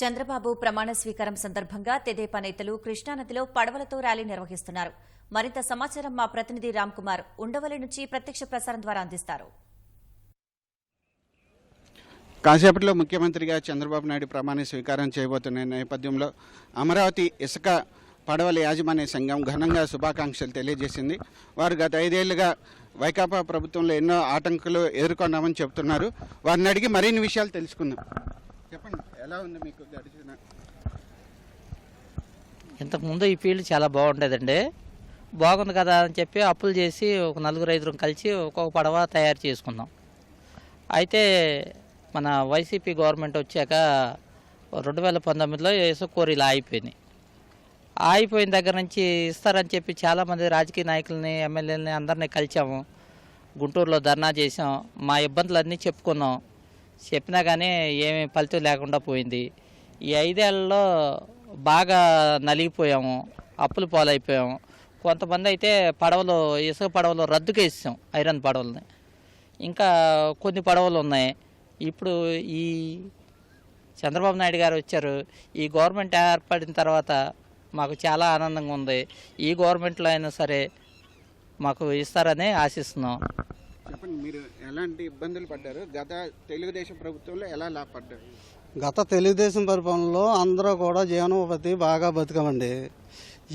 చంద్రబాబు ప్రమాణ స్వీకారం సందర్భంగా తెదేపా నేతలు కృష్ణానదిలో పడవలతో ర్యాలీ నిర్వహిస్తున్నారు. మరింత సమాచారం మా ప్రతినిధి రామ్ కుమార్ ఉండవల్లి నుంచి ప్రత్యక్ష ప్రసారం ద్వారా అందిస్తారు. కాసేపట్లో ముఖ్యమంత్రిగా చంద్రబాబు నాయుడు ప్రమాణ స్వీకారం చేయబోతున్న నేపథ్యంలో అమరావతి ఇసుక పడవల యాజమాన్య సంఘం ఘనంగా శుభాకాంక్షలు తెలియజేసింది. వారు గత 5 ఏళ్లుగా వైకాపా ప్రభుత్వంలో ఎన్నో ఆటంకాలు ఎదుర్కొన్నామని చెబుతున్నారు. వారిని అడిగి మరిన్ని విషయాలు తెలుసుకుందాం. చెప్పండి, ఎలా ఉంది మీకు గడిచిన? ఇంతకుముందు ఈ ఫీల్డ్ చాలా బాగుండేదండి. బాగుంది కదా అని చెప్పి అప్పులు చేసి ఒక 4-5 కలిసి ఒక్కొక్క పడవ తయారు చేసుకున్నాం. అయితే మన వైసీపీ గవర్నమెంట్ వచ్చాక 2019లో ఇసుక కోరీలు ఆగిపోయినాయి. ఆగిపోయిన దగ్గర నుంచి ఇస్తారని చెప్పి చాలామంది రాజకీయ నాయకులని, ఎమ్మెల్యేలని అందరినీ కలిసాము. గుంటూరులో ధర్నా చేసాం. మా ఇబ్బందులన్నీ చెప్పుకున్నాం. చెప్పినా కానీ ఏమీ ఫలితం లేకుండా పోయింది. ఈ 5 ఏళ్లలో బాగా నలిగిపోయాము, అప్పులు పాలైపోయాము. కొంతమంది అయితే పడవలు, ఇసుక పడవలు రద్దుకేసాం, ఐరన్ పడవలని. ఇంకా కొన్ని పడవలు ఉన్నాయి. ఇప్పుడు ఈ చంద్రబాబు నాయుడు గారు వచ్చారు. ఈ గవర్నమెంట్ ఏర్పడిన తర్వాత మాకు చాలా ఆనందంగా ఉంది. ఈ గవర్నమెంట్లో అయినా సరే మాకు ఇస్తారని ఆశిస్తున్నాం. చెప్పండి, మీరు ఎలాంటి ఇబ్బందులు పడ్డారు? గత తెలుగుదేశం ప్రభుత్వంలో ఎలా లాభపడ్డారు? గత తెలుగుదేశం పరిపాలనలో అందరూ కూడా జీవనోపాధి బాగా బతికామండి.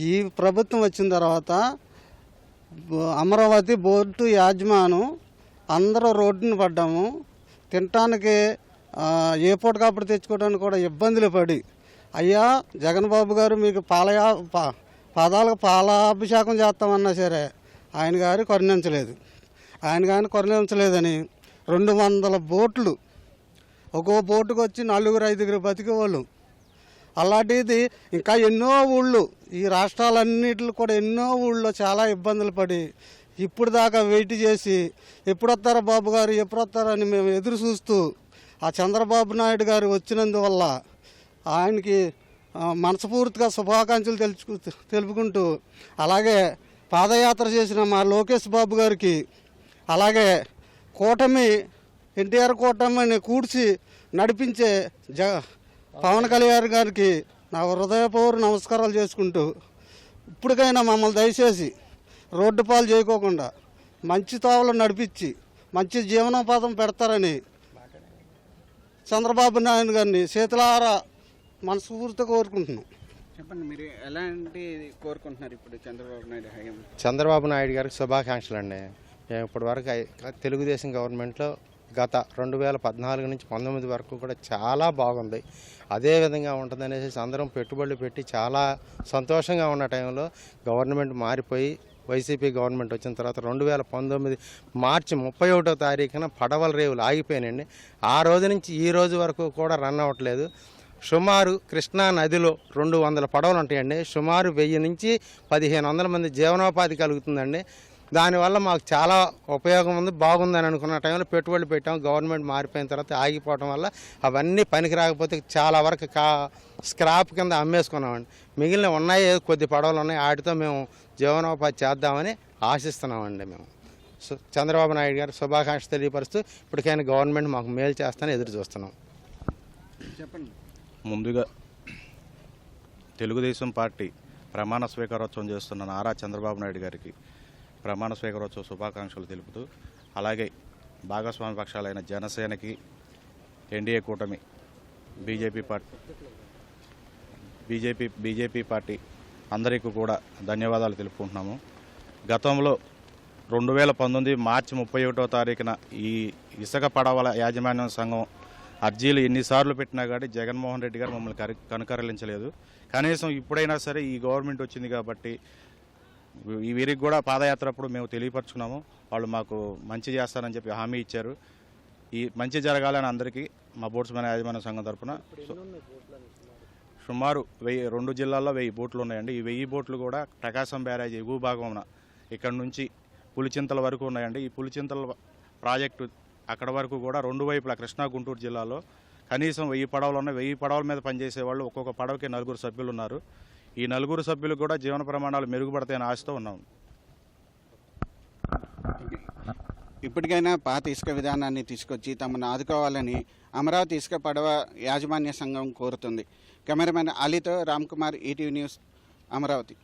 ఈ ప్రభుత్వం వచ్చిన తర్వాత అమరావతి బోర్డు యాజమానం అందరూ రోడ్డును పడ్డాము. తినటానికి ఏ పూటకప్పుడు తెచ్చుకోవడానికి కూడా ఇబ్బందులు పడి, అయ్యా జగన్బాబు గారు మీకు పాదాలకు పాలాభిషేకం చేస్తామన్నా సరే ఆయన గారు కరుణించలేదు. ఆయన కానీ కరుణించలేదని 200 బోట్లు, ఒక్కో బోటుకు వచ్చి 4-5 బతికేవాళ్ళు. అలాంటిది ఇంకా ఎన్నో ఊళ్ళు, ఈ రాష్ట్రాలన్నింటిలో కూడా ఎన్నో ఊళ్ళో చాలా ఇబ్బందులు పడి ఇప్పుడు దాకా వెయిట్ చేసి ఎప్పుడు వస్తారా బాబు గారు, ఎప్పుడు వస్తారని మేము ఎదురు చూస్తూ ఆ చంద్రబాబు నాయుడు గారు వచ్చినందువల్ల ఆయనకి మనస్ఫూర్తిగా శుభాకాంక్షలు తెలుపుకుంటూ, అలాగే పాదయాత్ర చేసిన మా లోకేష్ బాబు గారికి, అలాగే కూటమి ఎన్టీఆర్ కూటమిని కూర్చి నడిపించే పవన్ కళ్యాణ్ గారికి నా హృదయపూర్వక నమస్కారాలు చేసుకుంటూ, ఇప్పటికైనా మమ్మల్ని దయచేసి రోడ్డు పాలు చేయకోకుండా మంచి తోవలు నడిపించి మంచి జీవనోపాధం పెడతారని చంద్రబాబు నాయుడు గారిని చేతులారా మనస్ఫూర్తిగా కోరుకుంటున్నాం. చెప్పండి, మీరు ఎలాంటి కోరుకుంటున్నారు ఇప్పుడు చంద్రబాబు నాయుడు హయాం? చంద్రబాబు నాయుడు గారికి శుభాకాంక్షలు అండి. మేము ఇప్పటి వరకు తెలుగుదేశం గవర్నమెంట్లో గత 2014 నుంచి 19 వరకు కూడా చాలా బాగుంది. అదేవిధంగా ఉంటుందనేసి అందరం పెట్టుబడులు పెట్టి చాలా సంతోషంగా ఉన్న టైంలో గవర్నమెంట్ మారిపోయి వైసీపీ గవర్నమెంట్ వచ్చిన తర్వాత 2019 మార్చి 31వ తారీఖున పడవల రేవులు ఆగిపోయినాయండి. ఆ రోజు నుంచి ఈ రోజు వరకు కూడా రన్ అవ్వట్లేదు. సుమారు కృష్ణా నదిలో 200 పడవలు ఉంటాయండి. సుమారు 1000 నుంచి 1500 మంది జీవనోపాధి కలుగుతుందండి. దానివల్ల మాకు చాలా ఉపయోగం ఉంది, బాగుందని అనుకున్న టైంలో పెట్టుబడులు పెట్టాం. గవర్నమెంట్ మారిపోయిన తర్వాత ఆగిపోవడం వల్ల అవన్నీ పనికి రాకపోతే చాలా వరకు స్క్రాప్ కింద అమ్మేసుకున్నామండి. మిగిలిన ఉన్నాయి, కొద్ది పడవలు ఉన్నాయి, వాటితో మేము జీవనోపాధి చేద్దామని ఆశిస్తున్నామండి. మేము చంద్రబాబు నాయుడు గారు శుభాకాంక్షలు తెలియపరుస్తూ ఇప్పటికైనా గవర్నమెంట్ మాకు మేలు చేస్తానని ఎదురు చూస్తున్నాం. చెప్పండి. ముందుగా తెలుగుదేశం పార్టీ ప్రమాణ స్వీకారోత్సవం చేస్తున్న నారా చంద్రబాబు నాయుడు గారికి ప్రమాణ స్వీకారోత్సవ శుభాకాంక్షలు తెలుపుతూ, అలాగే భాగస్వామ్య పక్షాలైన జనసేనకి, ఎన్డీఏ కూటమి, బీజేపీ పార్టీ అందరికీ కూడా ధన్యవాదాలు తెలుపుకుంటున్నాము. గతంలో 2019 మార్చి 31వ తారీఖున ఈ ఇసుక పడవల యాజమాన్య సంఘం అర్జీలు ఎన్నిసార్లు పెట్టినా కానీ జగన్మోహన్ రెడ్డి గారు మమ్మల్ని కనుకరలించలేదు. కనీసం ఇప్పుడైనా సరే ఈ గవర్నమెంట్ వచ్చింది కాబట్టి వీరికి కూడా పాదయాత్ర అప్పుడు మేము తెలియపరుచుకున్నాము. వాళ్ళు మాకు మంచి చేస్తారని చెప్పి హామీ ఇచ్చారు. ఈ మంచి జరగాలని అందరికీ మా బోట్స్మెన్ యాజమాన్య సంఘం తరఫున సుమారు 2 జిల్లాల్లో 1000 బోట్లు ఉన్నాయండి. ఈ 1000 బోట్లు కూడా ప్రకాశం బ్యారేజ్ ఎగువ భాగంన ఇక్కడ నుంచి పులిచింతల వరకు ఉన్నాయండి. ఈ పులిచింతల ప్రాజెక్టు అక్కడ వరకు కూడా 2 వైపులా కృష్ణా గుంటూరు జిల్లాలో కనీసం 1000 పడవలు ఉన్నాయి. 1000 పడవల మీద పనిచేసే వాళ్ళు ఒక్కొక్క పడవకి 4 సభ్యులు ఉన్నారు. ఈ 4 సభ్యులకు కూడా జీవన ప్రమాణాలు మెరుగుపడతాయని ఆశతో ఉన్నాం. ఇప్పటికైనా పాత ఇసుక విధానాన్ని తీసుకొచ్చి తమను ఆదుకోవాలని అమరావతి ఇసుక పడవ యాజమాన్య సంఘం కోరుతుంది. కెమెరామెన్ అలీతో రామ్ కుమార్, ఈటీవీ న్యూస్, అమరావతి.